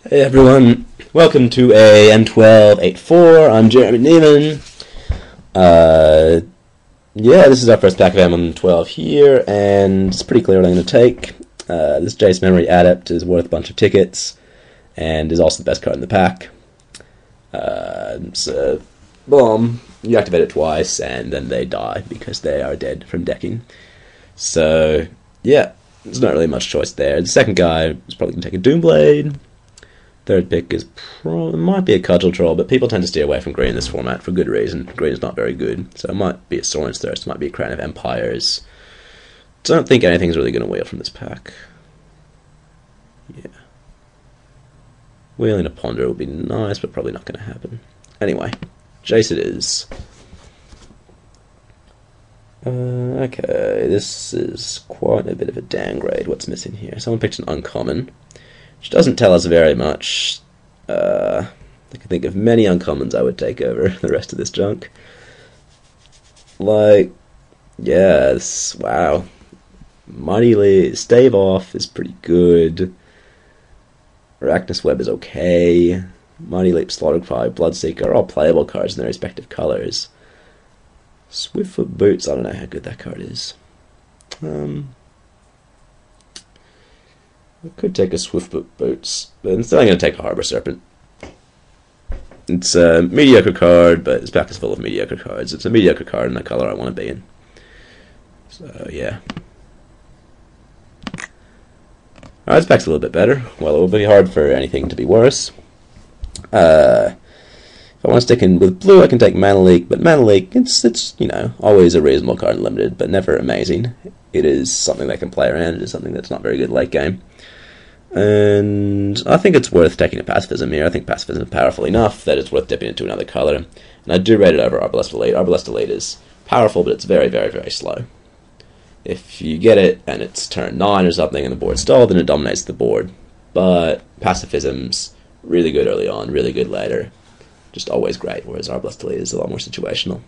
Hey everyone, welcome to a N12 8.4. I'm Jeremy Neiman. This is our first pack of M12 here, and it's pretty clear what I'm going to take. This Jace Memory Adept is worth a bunch of tickets, and is also the best card in the pack. Boom, you activate it twice, and then they die because they are dead from decking. So, yeah, there's not really much choice there. The second guy is probably going to take a Doomblade. Third pick is might be a Cudgel Troll, but people tend to steer away from green in this format for good reason. Green is not very good, so it might be a Sorin's Thirst, it might be a Crown of Empires. Don't think anything's really going to wheel from this pack. Yeah. Wheeling a Ponder would be nice, but probably not going to happen. Anyway, Jace it is. Okay, this is quite a bit of a downgrade. What's missing here? Someone picked an uncommon, which doesn't tell us very much. I can think of many uncommons I would take over the rest of this junk. Like, yes, wow. Mighty Stave Off is pretty good. Arachnus Web is okay. Mighty Leap, Slaughtercry, Bloodseeker are all playable cards in their respective colors. Swiftfoot Boots, I don't know how good that card is. I could take a Swiftfoot Boots, but instead I'm going to take a Harbor Serpent. It's a mediocre card, but this pack is full of mediocre cards. It's a mediocre card in the color I want to be in. So, yeah. Alright, this pack's a little bit better. Well, it will be hard for anything to be worse. If I want to stick in with blue, I can take Mana Leak, but Mana Leak, it's you know, always a reasonable card in Limited, but never amazing. It is something that can play around. It is something that's not very good late game. And I think it's worth taking a Pacifism here. I think Pacifism is powerful enough that it's worth dipping into another color. And I do rate it over Arbalest Elite. Arbalest Elite is powerful, but it's very, very, very slow. If you get it and it's turn 9 or something and the board's stalled, then it dominates the board. But Pacifism's really good early on, really good later. Just always great, whereas Arbalest Elite is a lot more situational.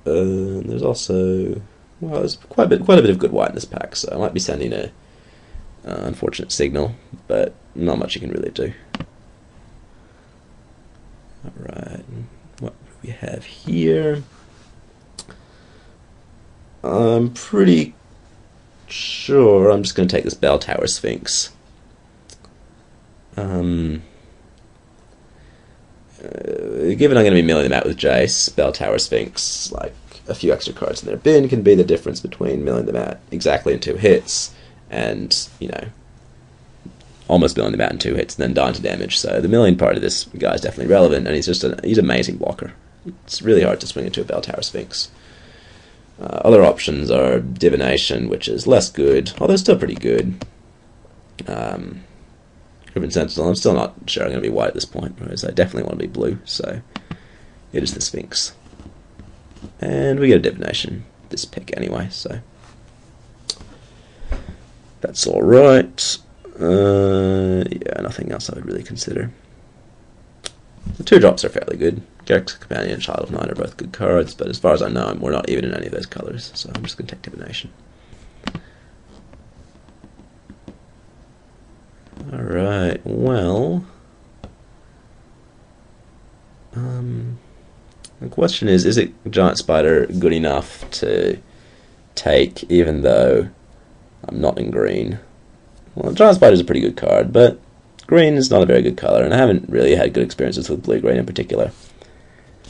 There's also, well, there's quite a bit of good white in this pack, so I might be sending a unfortunate signal, but not much you can really do. Alright, what do we have here? I'm pretty sure I'm just going to take this Bell Tower Sphinx. Given I'm going to be milling them out with Jace, Bell Tower Sphinx, like a few extra cards in their bin, can be the difference between milling them out exactly in 2 hits and, you know, almost milling them out in 2 hits and then dying to damage. So the milling part of this guy is definitely relevant, and he's an amazing blocker. It's really hard to swing into a Bell Tower Sphinx. Other options are Divination, which is less good, although still pretty good. Griffin Sentinel, I'm still not sure I'm going to be white at this point, whereas I definitely want to be blue, so it is the Sphinx. And we get a Divination, this pick anyway, so that's alright. Yeah, nothing else I would really consider. The 2 drops are fairly good. Garrick's Companion and Child of Night are both good cards, but as far as I know, we're not even in any of those colors, so I'm just going to take Divination. Alright, well, the question is it Giant Spider good enough to take even though I'm not in green? Well, Giant Spider is a pretty good card, but green is not a very good color, and I haven't really had good experiences with blue-green in particular.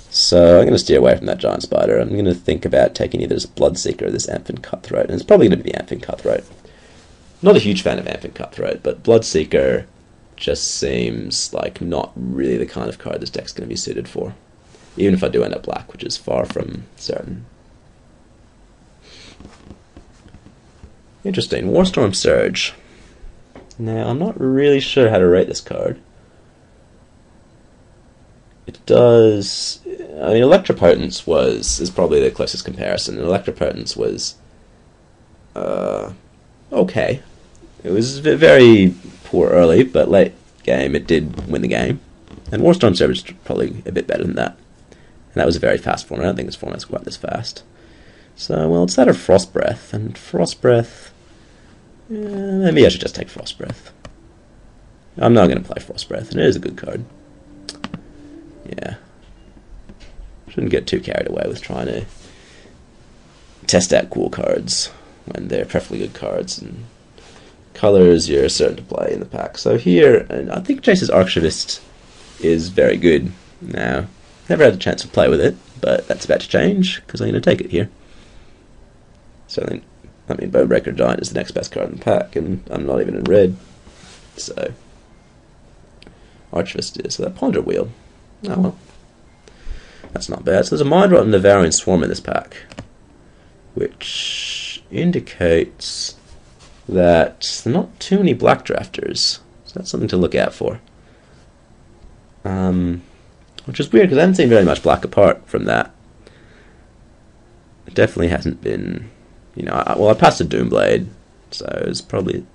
So I'm going to steer away from that Giant Spider. I'm going to think about taking either this Bloodseeker or this Amphin Cutthroat, and it's probably going to be the Amphin Cutthroat. Not a huge fan of Amphin Cutthroat, but Bloodseeker just seems like not really the kind of card this deck's going to be suited for. Even if I do end up black, which is far from certain. Interesting. Warstorm Surge. Now, I'm not really sure how to rate this card. It does... I mean, Electropotence is probably the closest comparison. And Electropotence was... okay. It was very poor early, but late game it did win the game. And Warstorm Surge is probably a bit better than that. And that was a very fast format. I don't think this format's quite this fast. So, well, it's that or Frost Breath. And Frost Breath... maybe I should just take Frost Breath. I'm not going to play Frost Breath, and it is a good card. Yeah. Shouldn't get too carried away with trying to test out cool cards when they're perfectly good cards and colors you're certain to play in the pack. So here, and I think Jace's Archivist is very good. Now, never had a chance to play with it, but that's about to change because I'm going to take it here. Certainly, I mean, Bonebreaker Giant is the next best card in the pack, and I'm not even in red. So, Archivist is. So that Ponder Wheel. Oh well. That's not bad. So there's a Mind Rot and Devouring Swarm in this pack, which indicates that there are not too many black drafters. So that's something to look out for. Which is weird because I haven't seen very much black apart from that. It definitely hasn't been, you know, I passed a Doomblade, so it was probably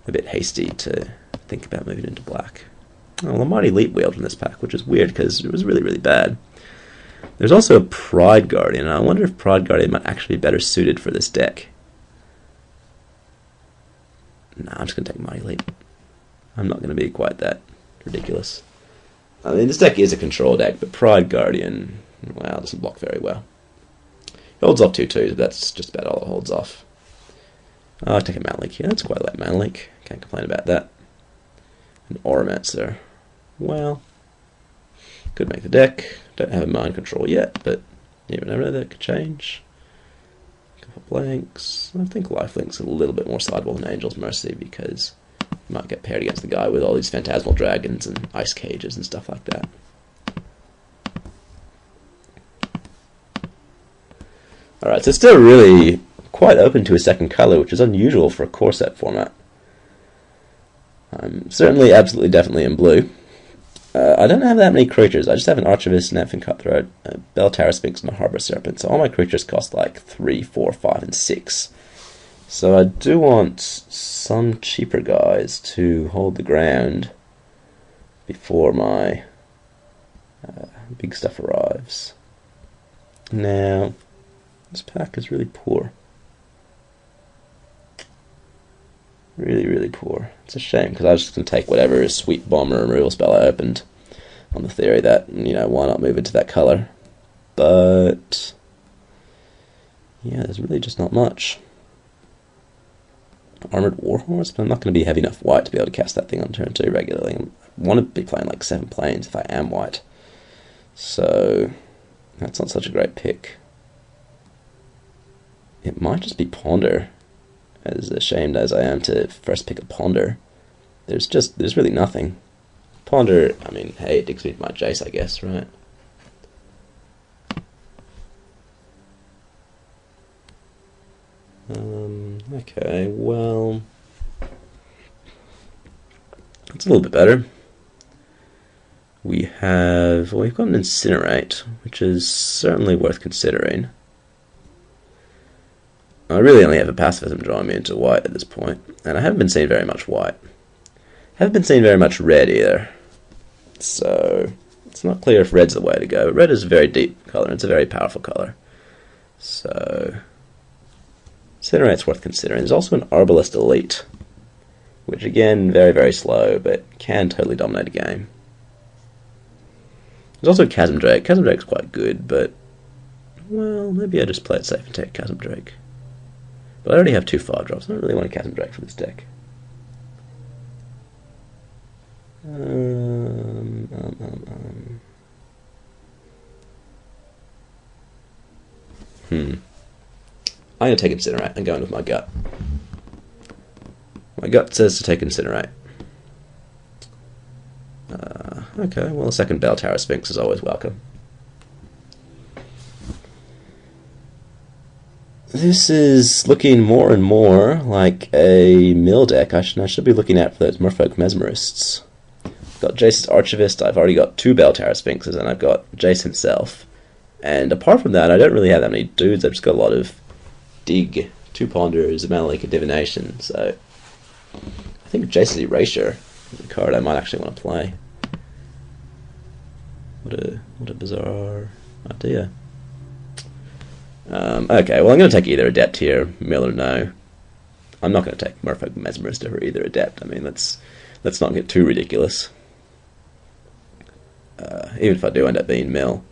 a bit hasty to think about moving into black. Oh, well, a Mighty Leap Wheeled in this pack, which is weird because it was really, really bad. There's also a Pride Guardian, and I wonder if Pride Guardian might actually be better suited for this deck. Nah, I'm just going to take Mighty Leap. I'm not going to be quite that ridiculous. I mean, this deck is a control deck, but Pride Guardian, well, doesn't block very well. It holds off 2/2s, but that's just about all it holds off. Oh, I'll take a Mana Leak here. That's quite like Mana Leak. Can't complain about that. An Auramancer. Well, could make the deck. Don't have a Mind Control yet, but you never know, that could change. A couple blanks. I think Lifelink's a little bit more sidable than Angel's Mercy because you might get paired against the guy with all these Phantasmal Dragons and Ice Cages and stuff like that. Alright, so it's still really quite open to a second colour, which is unusual for a core set format. I'm certainly, absolutely, definitely in blue. I don't have that many creatures. I just have an Archivist, Nymph and Cutthroat, a Bell Tower Sphinx, and a Harbor Serpent. So all my creatures cost like 3, 4, 5, and 6. So I do want some cheaper guys to hold the ground before my big stuff arrives. Now, this pack is really poor. Really, really poor. It's a shame, because I was just going to take whatever sweet bomb or removal spell I opened on the theory that, you know, why not move into that colour. But, yeah, there's really just not much. Armoured Warhorse, but I'm not going to be heavy enough white to be able to cast that thing on turn 2 regularly. I want to be playing like 7 planes if I am white. So, that's not such a great pick. It might just be Ponder. As ashamed as I am to first pick a Ponder, there's really nothing. Ponder, I mean, hey, it digs me to my Jace, I guess, right? Okay, well, it's a little bit better. We've got an Incinerate, which is certainly worth considering. I really only have a pacifism drawing me into white at this point, and I haven't been seeing very much white. I haven't been seeing very much red either, so it's not clear if red's the way to go. But red is a very deep colour, and it's a very powerful colour. So, Incinerate's worth considering. There's also an Arbalest Elite, which again, very, very slow, but can totally dominate a game. There's also Chasm Drake. Chasm Drake's quite good, but, well, maybe I just play it safe and take Chasm Drake. But I already have 2 5-drops. I don't really want a Chasm Drake for this deck. I'm going to take Incinerate. I'm going with my gut. My gut says to take Incinerate. Okay, well, a second Bell Tower Sphinx is always welcome. This is looking more and more like a mill deck. I should be looking out for those Merfolk Mesmerists. I've got Jace's Archivist, I've already got 2 Bell Tower Sphinxes, and I've got Jace himself. And apart from that, I don't really have that many dudes. I've just got a lot of Dig, 2 Ponders, a Mana Leak, and Divination. So I think Jace's Erasure is a card I might actually want to play. What a bizarre idea. Okay, well, I'm going to take either Adept here, Mill or no. I'm not going to take Merfolk Mesmerist over either Adept. I mean, let's Let's not get too ridiculous. Even if I do end up being Mill,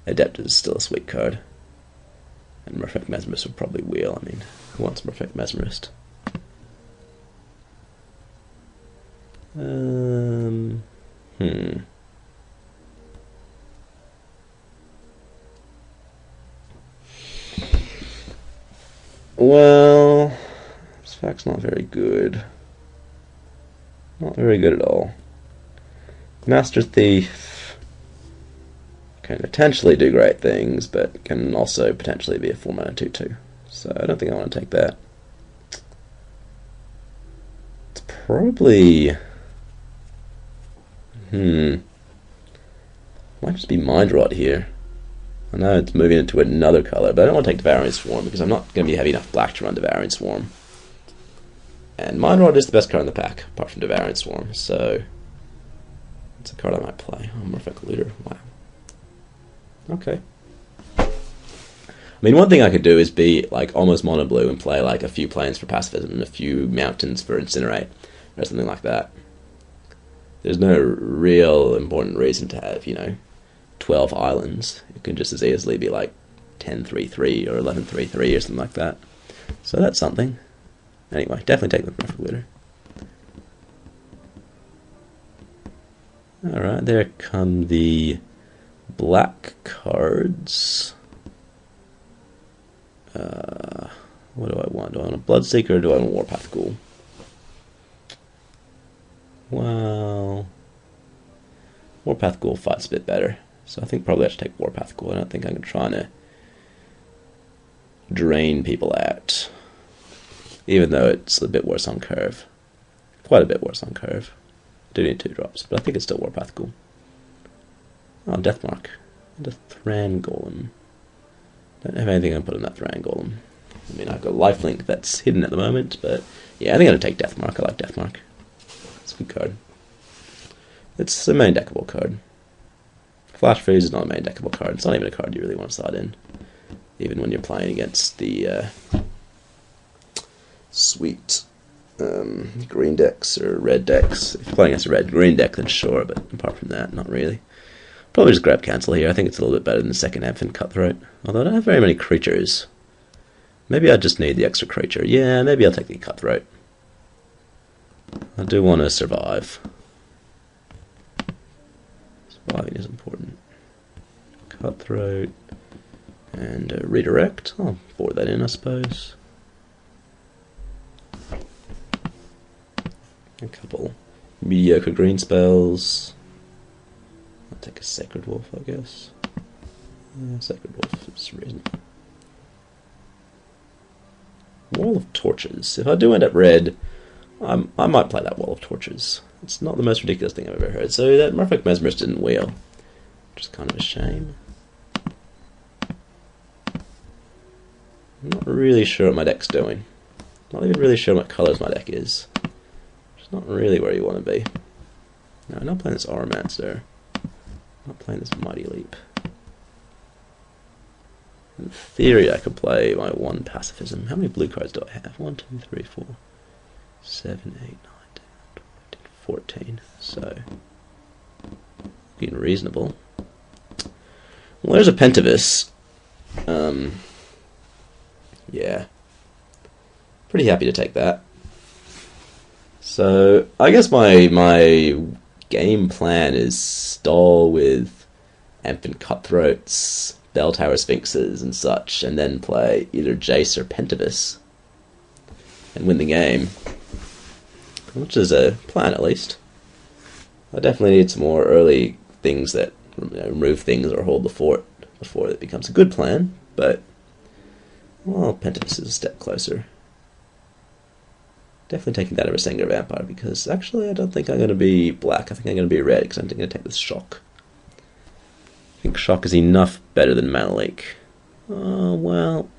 Adept is still a sweet card. And Merfolk Mesmerist will probably wheel. I mean, who wants Merfolk Mesmerist? Well, this fact's not very good. Not very good at all. Master Thief can potentially do great things, but can also potentially be a 4-mana 2/2. So I don't think I want to take that. It's probably... might just be Mind Rot here. I know it's moving into another color, but I don't want to take Devouring Swarm because I'm not going to be heavy enough black to run Devouring Swarm. And Mind Rot is the best card in the pack, apart from Devouring Swarm, so it's a card I might play. Oh, Merfolk Looter, wow. Okay. I mean, one thing I could do is be like almost mono blue and play like a few plains for pacifism and a few mountains for Incinerate, or something like that. There's no real important reason to have, 12 islands. It can just as easily be like 10-3-3 or 11-3-3 or something like that. So that's something. Anyway, definitely take the Merfolk Looter. Alright, there come the black cards. What do I want? Do I want a Bloodseeker or do I want a Warpath Ghoul? Well, Warpath Ghoul fights a bit better. So I think probably I should take Warpath Ghoul. I don't think I'm trying to drain people out. Even though it's a bit worse on curve. Quite a bit worse on curve. I do need 2 drops, but I think it's still Warpath Ghoul. Oh, Deathmark. And a Thran Golem. Don't have anything I can put in that Thran Golem. I mean, I've got Lifelink that's hidden at the moment, but yeah, I think I'm going to take Deathmark. I like Deathmark. It's a good card. It's a main deckable card. Flash Freeze is not a main deckable card. It's not even a card you really want to start in. Even when you're playing against the sweet green decks or red decks. If you're playing against a red-green deck, then sure, but apart from that, not really. Probably just grab Cancel here. I think it's a little bit better than the second Infant Cutthroat. Although I don't have very many creatures. Maybe I just need the extra creature. Yeah, maybe I'll take the Cutthroat. I do want to survive. Surviving is important. Cutthroat. And Redirect. I'll board that in, I suppose. A couple mediocre green spells. I'll take a Sacred Wolf, I guess. Yeah, Sacred Wolf is reasonable. Wall of Torches. If I do end up red, I might play that Wall of Torches. It's not the most ridiculous thing I've ever heard. So that Merfolk Mesmerist didn't wheel, which is kind of a shame. I'm not really sure what my deck's doing. Not even really sure what colours my deck is. It's not really where you want to be. No, I'm not playing this Auramancer. I'm not playing this Mighty Leap. In theory, I could play my 1 Pacifism. How many blue cards do I have? 1, 2, 3, 4, 7, 8, 9, 10, 12, 14. So, being reasonable. Well, there's a Pentavis. Yeah. Pretty happy to take that. So, I guess my game plan is stall with Infant Cutthroats, Bell Tower Sphinxes and such, and then play either Jace or Pentavis and win the game. Which is a plan, at least. I definitely need some more early things that remove things or hold the fort before it becomes a good plan, but, well, Pentavis is a step closer. Definitely taking that over Sengir Vampire, because actually I don't think I'm going to be black. I think I'm going to be red, because I'm going to take this Shock. I think Shock is enough better than Mana Leak. Oh, well,